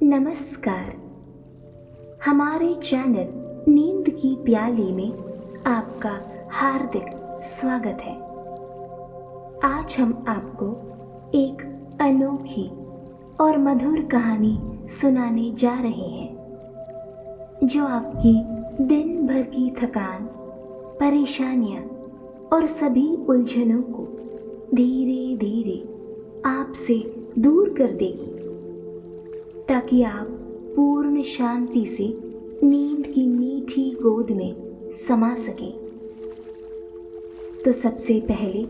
नमस्कार। हमारे चैनल नींद की प्याली में आपका हार्दिक स्वागत है। आज हम आपको एक अनोखी और मधुर कहानी सुनाने जा रहे हैं जो आपकी दिन भर की थकान, परेशानियां और सभी उलझनों को धीरे धीरे आपसे दूर कर देगी, ताकि आप पूर्ण शांति से नींद की मीठी गोद में समा सकें। तो सबसे पहले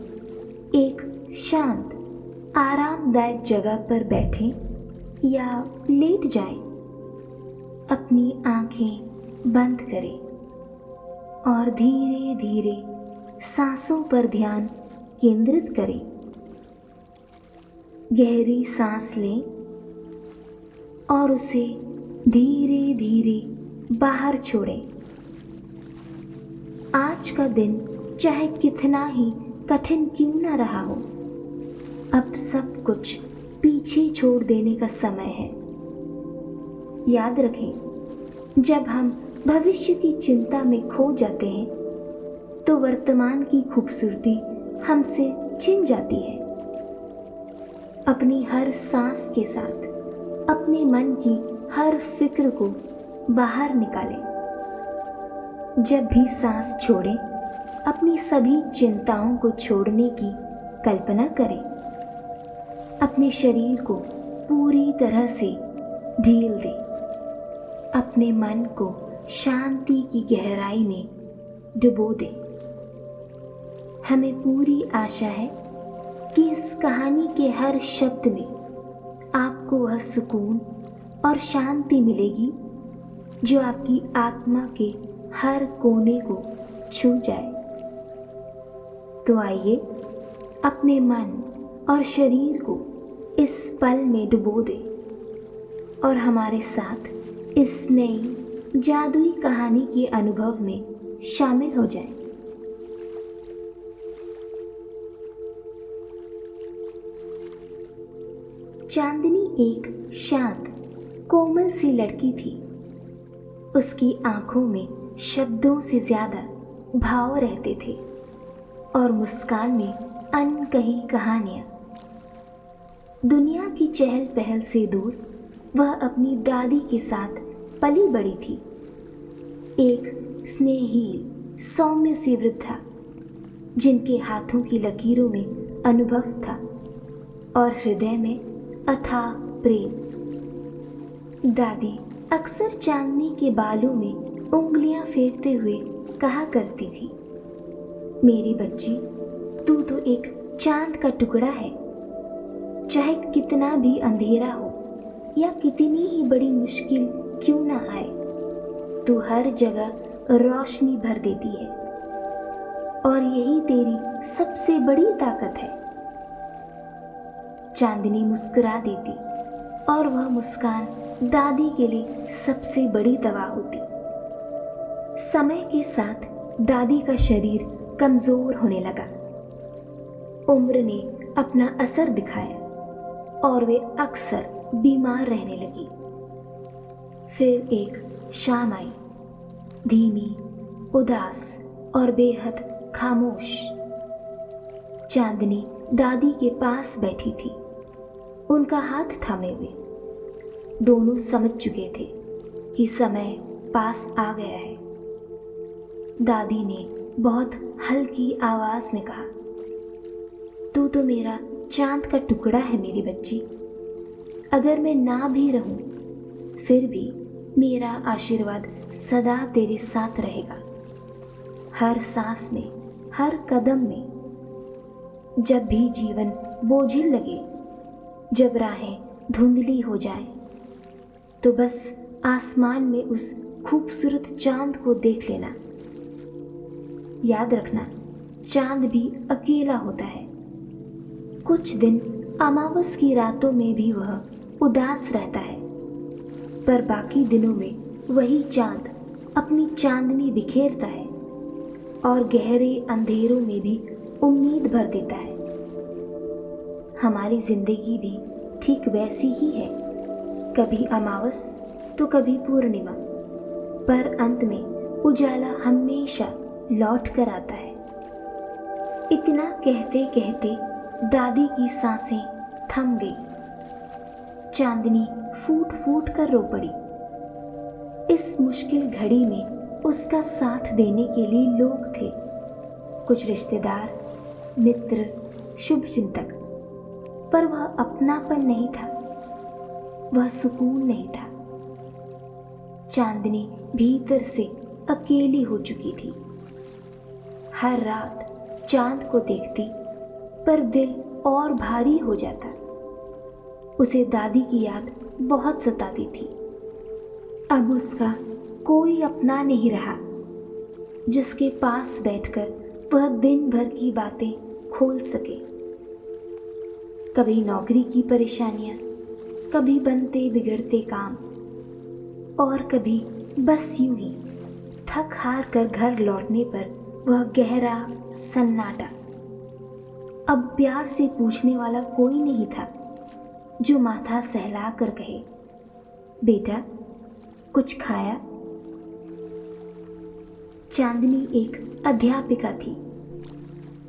एक शांत, आरामदायक जगह पर बैठें या लेट जाएं। अपनी आंखें बंद करें और धीरे धीरे सांसों पर ध्यान केंद्रित करें। गहरी सांस लें और उसे धीरे धीरे बाहर छोड़ें। आज का दिन चाहे कितना ही कठिन क्यों ना रहा हो, अब सब कुछ पीछे छोड़ देने का समय है। याद रखें, जब हम भविष्य की चिंता में खो जाते हैं तो वर्तमान की खूबसूरती हमसे छिन जाती है। अपनी हर सांस के साथ अपने मन की हर फिक्र को बाहर निकालें। जब भी सांस छोड़ें, अपनी सभी चिंताओं को छोड़ने की कल्पना करें। अपने शरीर को पूरी तरह से ढील दें। अपने मन को शांति की गहराई में डुबो दें। हमें पूरी आशा है कि इस कहानी के हर शब्द में आपको वह सुकून और शांति मिलेगी जो आपकी आत्मा के हर कोने को छू जाए। तो आइए अपने मन और शरीर को इस पल में डुबो दें और हमारे साथ इस नई जादुई कहानी के अनुभव में शामिल हो जाएं। चांदनी एक शांत, कोमल सी लड़की थी। उसकी आंखों में शब्दों से ज्यादा भाव रहते थे और मुस्कान में अनकही कहानियां। दुनिया की चहल पहल से दूर वह अपनी दादी के साथ पली बड़ी थी। एक स्नेही, सौम्य सी वृद्धा जिनके हाथों की लकीरों में अनुभव था और हृदय में अथाह प्रेम। दादी अक्सर चांदनी के बालों में उंगलियां फेरते हुए कहा करती थी, मेरी बच्ची, तू तो एक चांद का टुकड़ा है। चाहे कितना भी अंधेरा हो या कितनी ही बड़ी मुश्किल क्यों ना आए, तू हर जगह रोशनी भर देती है और यही तेरी सबसे बड़ी ताकत है। चांदनी मुस्कुरा देती और वह मुस्कान दादी के लिए सबसे बड़ी दवा होती। समय के साथ दादी का शरीर कमजोर होने लगा। उम्र ने अपना असर दिखाया और वे अक्सर बीमार रहने लगी। फिर एक शाम आई, धीमी, उदास और बेहद खामोश। चांदनी दादी के पास बैठी थी, उनका हाथ थामे हुए। दोनों समझ चुके थे कि समय पास आ गया है। दादी ने बहुत हल्की आवाज में कहा, तू तो मेरा चांद का टुकड़ा है मेरी बच्ची। अगर मैं ना भी रहूं, फिर भी मेरा आशीर्वाद सदा तेरे साथ रहेगा, हर सांस में, हर कदम में। जब भी जीवन बोझिल लगे, जब राहें धुंधली हो जाएं, तो बस आसमान में उस खूबसूरत चांद को देख लेना। याद रखना, चांद भी अकेला होता है। कुछ दिन अमावस की रातों में भी वह उदास रहता है, पर बाकी दिनों में वही चांद अपनी चांदनी बिखेरता है और गहरे अंधेरों में भी उम्मीद भर देता है। हमारी जिंदगी भी ठीक वैसी ही है। कभी अमावस तो कभी पूर्णिमा, पर अंत में उजाला हमेशा लौट कर आता है। इतना कहते कहते दादी की सांसें थम गई। चांदनी फूट फूट कर रो पड़ी। इस मुश्किल घड़ी में उसका साथ देने के लिए लोग थे, कुछ रिश्तेदार, मित्र, शुभचिंतक, पर वह अपनापन नहीं था, वह सुकून नहीं था। चांदनी भीतर से अकेली हो चुकी थी। हर रात चांद को देखती, पर दिल और भारी हो जाता। उसे दादी की याद बहुत सताती थी। अब उसका कोई अपना नहीं रहा जिसके पास बैठकर वह दिन भर की बातें खोल सके। कभी नौकरी की परेशानियां, कभी बनते बिगड़ते काम, और कभी बस यूं ही थक हार कर घर लौटने पर वह गहरा सन्नाटा। अब प्यार से पूछने वाला कोई नहीं था जो माथा सहला कर कहे, बेटा कुछ खाया? चांदनी एक अध्यापिका थी।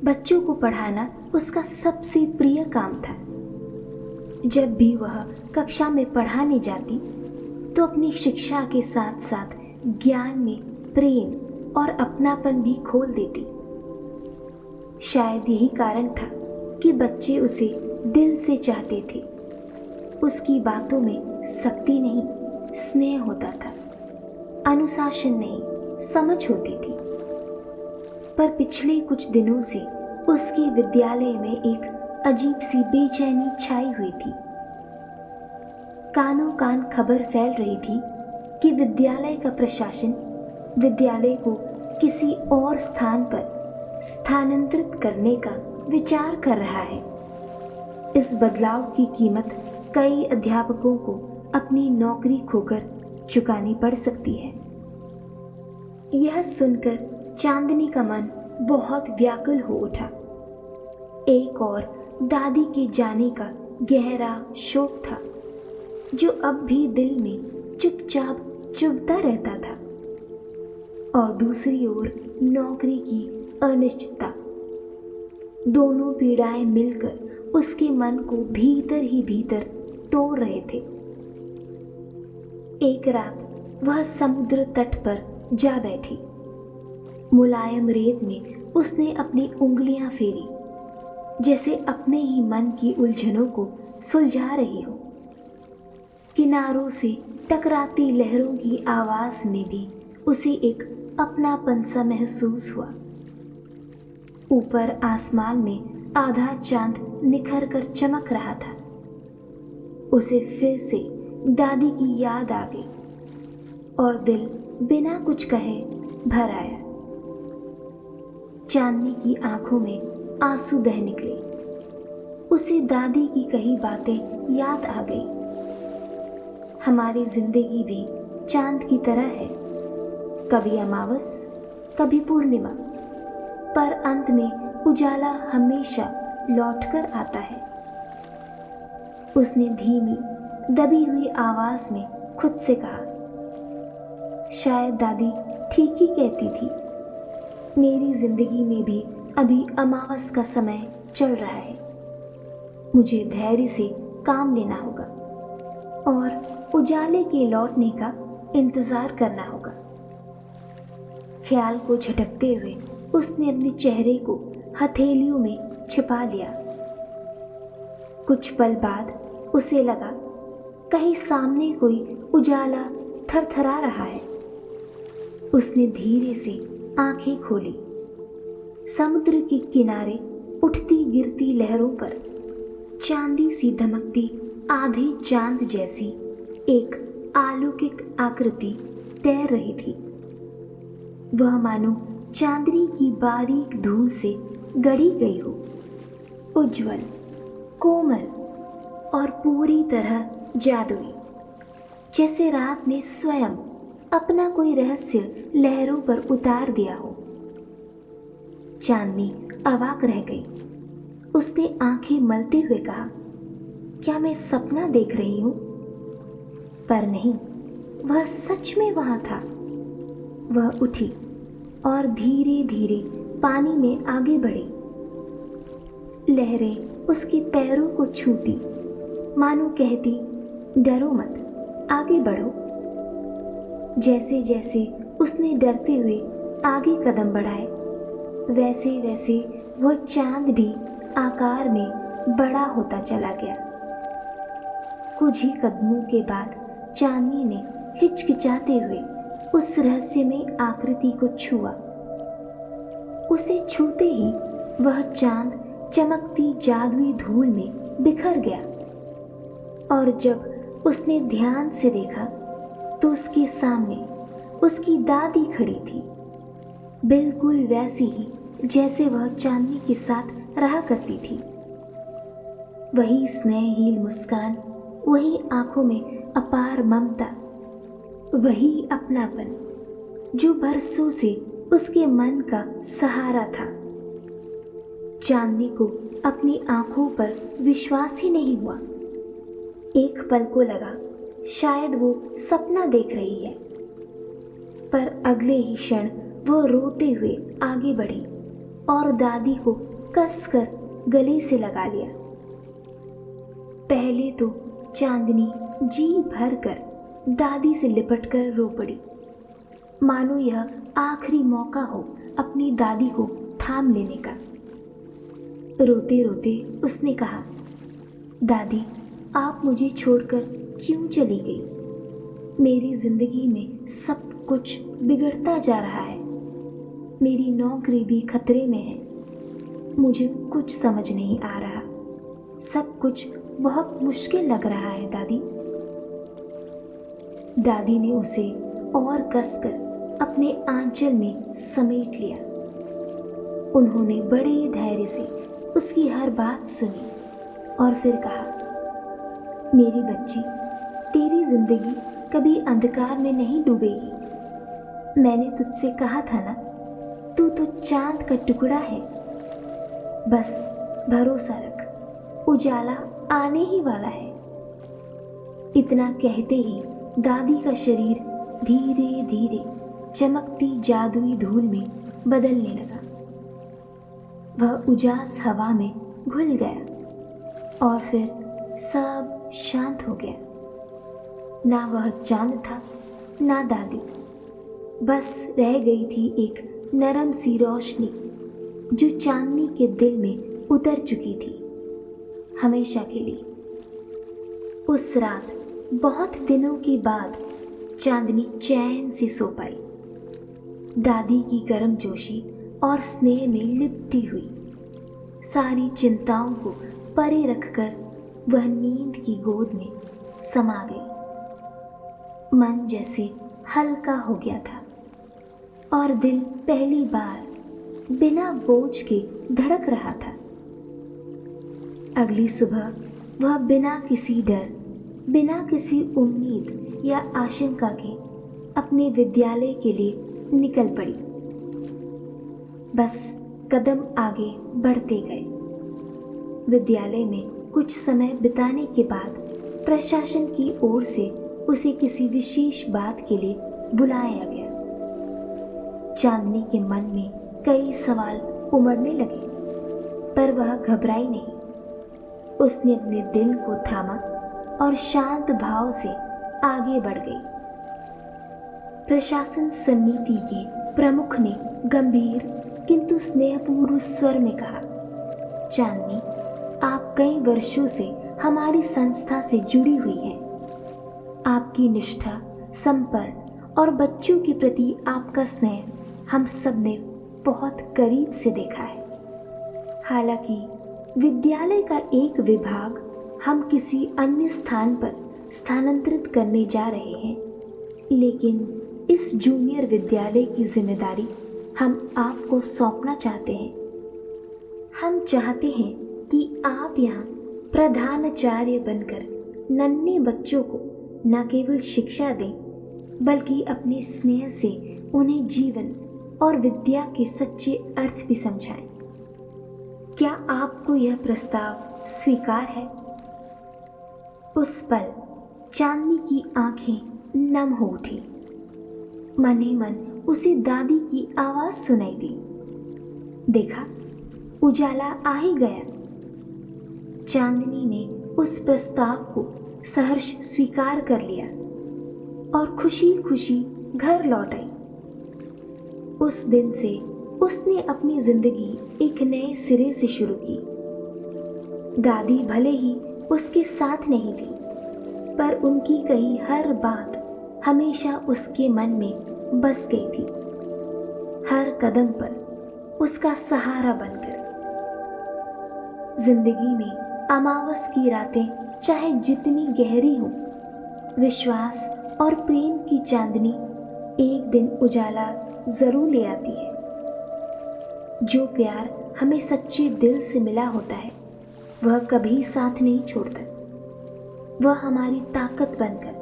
बच्चों को पढ़ाना उसका सबसे प्रिय काम था। जब भी वह कक्षा में पढ़ाने जाती तो अपनी शिक्षा के साथ साथ ज्ञान में प्रेम और अपनापन भी खोल देती। शायद यही कारण था कि बच्चे उसे दिल से चाहते थे। उसकी बातों में सख्ती नहीं, स्नेह होता था, अनुशासन नहीं, समझ होती थी। पर पिछले कुछ दिनों से उसके विद्यालय में एक अजीब सी बेचैनी छाई हुई थी। कानों कान खबर फैल रही थी कि विद्यालय का प्रशासन विद्यालय को किसी और स्थान पर स्थानांतरित करने का विचार कर रहा है। इस बदलाव की कीमत कई अध्यापकों को अपनी नौकरी खोकर चुकानी पड़ सकती है। यह सुनकर चांदनी का मन बहुत व्याकुल हो उठा। एक और दादी के जाने का गहरा शोक था जो अब भी दिल में चुपचाप चुभता रहता था, और दूसरी ओर नौकरी की अनिश्चितता। दोनों पीड़ाएं मिलकर उसके मन को भीतर ही भीतर तोड़ रहे थे। एक रात वह समुद्र तट पर जा बैठी। मुलायम रेत में उसने अपनी उंगलियां फेरी, जैसे अपने ही मन की उलझनों को सुलझा रही हो। किनारों से टकराती लहरों की आवाज में भी उसे एक अपनापन सा महसूस हुआ। ऊपर आसमान में आधा चांद निखर कर चमक रहा था। उसे फिर से दादी की याद आ गई और दिल बिना कुछ कहे भर आया। चांदनी की आंखों में आंसू बह निकले। उसे दादी की कही बातें याद आ गई। हमारी जिंदगी भी चांद की तरह है, कभी अमावस, कभी पूर्णिमा, पर अंत में उजाला हमेशा लौटकर आता है। उसने धीमी दबी हुई आवाज में खुद से कहा, शायद दादी ठीक ही कहती थी। मेरी जिंदगी में भी अभी अमावस का समय चल रहा है। मुझे धैर्य से काम लेना होगा और उजाले के लौटने का इंतजार करना होगा। ख्याल को झटकते हुए उसने अपने चेहरे को हथेलियों में छिपा लिया। कुछ पल बाद उसे लगा कहीं सामने कोई उजाला थरथरा रहा है। उसने धीरे से आंखें खोली। समुद्र के किनारे उठती गिरती लहरों पर चांदी सी धमकती आधे चांद जैसी एक अलौकिक आकृति तैर रही थी। वह मानो चांदनी की बारीक धूल से गढ़ी गई हो, उज्जवल, कोमल और पूरी तरह जादुई, जैसे रात ने स्वयं अपना कोई रहस्य लहरों पर उतार दिया हो। चांदनी अवाक रह गई। उसने आंखें मलते हुए कहा, क्या मैं सपना देख रही हूं? पर नहीं, वह सच में वहां था। वह उठी और धीरे धीरे पानी में आगे बढ़ी। लहरें उसके पैरों को छूती, मानो कहती, डरो मत, आगे बढ़ो। जैसे जैसे उसने डरते हुए आगे कदम बढ़ाए, वैसे वैसे वह चांद भी आकार में बड़ा होता चला गया। कुछ ही कदमों के बाद चांदनी ने हिचकिचाते हुए उस रहस्यमय आकृति को छुआ। उसे छूते ही वह चांद चमकती जादुई धूल में बिखर गया, और जब उसने ध्यान से देखा तो उसके सामने उसकी दादी खड़ी थी, बिल्कुल वैसी ही जैसे वह चांदनी के साथ रहा करती थी। वही स्नेहहीन मुस्कान, वही आंखों में अपार ममता, वही अपनापन जो बरसों से उसके मन का सहारा था। चांदनी को अपनी आंखों पर विश्वास ही नहीं हुआ। एक पल को लगा शायद वो सपना देख रही है, पर अगले ही क्षण वो रोते हुए आगे बढ़ी और दादी को कसकर गले से लगा लिया। पहले तो चांदनी जी भर कर दादी से लिपटकर रो पड़ी, मानो यह आखिरी मौका हो अपनी दादी को थाम लेने का। रोते रोते उसने कहा, दादी, आप मुझे छोड़कर क्यों चली गई? मेरी जिंदगी में सब कुछ बिगड़ता जा रहा है। मेरी नौकरी भी खतरे में है। मुझे कुछ समझ नहीं आ रहा। सब कुछ बहुत मुश्किल लग रहा है दादी। दादी ने उसे और कसकर अपने आंचल में समेट लिया। उन्होंने बड़े धैर्य से उसकी हर बात सुनी और फिर कहा, मेरी बच्ची, तेरी जिंदगी कभी अंधकार में नहीं डूबेगी। मैंने तुझसे कहा था ना, तू तो चांद का टुकड़ा है। बस भरोसा रख, उजाला आने ही वाला है। इतना कहते ही दादी का शरीर धीरे धीरे चमकती जादुई धूल में बदलने लगा। वह उजास हवा में घुल गया और फिर सब शांत हो गया। ना वह चांद था, ना दादी। बस रह गई थी एक नरम सी रोशनी जो चांदनी के दिल में उतर चुकी थी हमेशा के लिए। उस रात बहुत दिनों के बाद चांदनी चैन से सो पाई। दादी की गर्मजोशी और स्नेह में लिपटी हुई सारी चिंताओं को परे रखकर वह नींद की गोद में समा गई। मन जैसे हल्का हो गया था और दिल पहली बार बिना बोझ के धड़क रहा था। अगली सुबह वह बिना किसी डर, बिना किसी उम्मीद या आशंका के अपने विद्यालय के लिए निकल पड़ी। बस कदम आगे बढ़ते गए। विद्यालय में कुछ समय बिताने के बाद प्रशासन की ओर से उसे किसी विशेष बात के लिए बुलाया गया। चांदनी के मन में कई सवाल उमड़ने लगे, पर वह घबराई नहीं। उसने अपने दिल को थामा और शांत भाव से आगे बढ़ गई। प्रशासन समिति के प्रमुख ने गंभीर किंतु स्नेहपूर्ण स्वर में कहा, चांदनी, आप कई वर्षों से हमारी संस्था से जुड़ी हुई हैं। आपकी निष्ठा, समर्पण और बच्चों के प्रति आपका स्नेह हम सब ने बहुत करीब से देखा है। हालांकि विद्यालय का एक विभाग हम किसी अन्य स्थान पर स्थानांतरित करने जा रहे हैं, लेकिन इस जूनियर विद्यालय की जिम्मेदारी हम आपको सौंपना चाहते हैं। हम चाहते हैं कि आप यहाँ प्रधानाचार्य बनकर नन्हे बच्चों को न केवल शिक्षा दें, बल्कि अपने स्नेह से उन्हें जीवन और विद्या के सच्चे अर्थ भी समझाएं। क्या आपको यह प्रस्ताव स्वीकार है? उस पल चांदनी की आंखें नम हो उठी। मन ही मन उसे दादी की आवाज सुनाई दी, देखा उजाला आ ही गया। चांदनी ने उस प्रस्ताव को सहर्ष स्वीकार कर लिया और खुशी खुशी घर लौट आई। उस दिन से उसने अपनी जिंदगी एक नए सिरे से शुरू की। दादी भले ही उसके साथ नहीं थी, पर उनकी कही हर बात हमेशा उसके मन में बस गई थी, हर कदम पर उसका सहारा बनकर। जिंदगी में अमावस की रातें चाहे जितनी गहरी हो, विश्वास और प्रेम की चांदनी एक दिन उजाला जरूर ले आती है। जो प्यार हमें सच्चे दिल से मिला होता है, वह कभी साथ नहीं छोड़ता। वह हमारी ताकत बनकर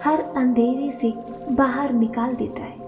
हर अंधेरे से बाहर निकाल देता है।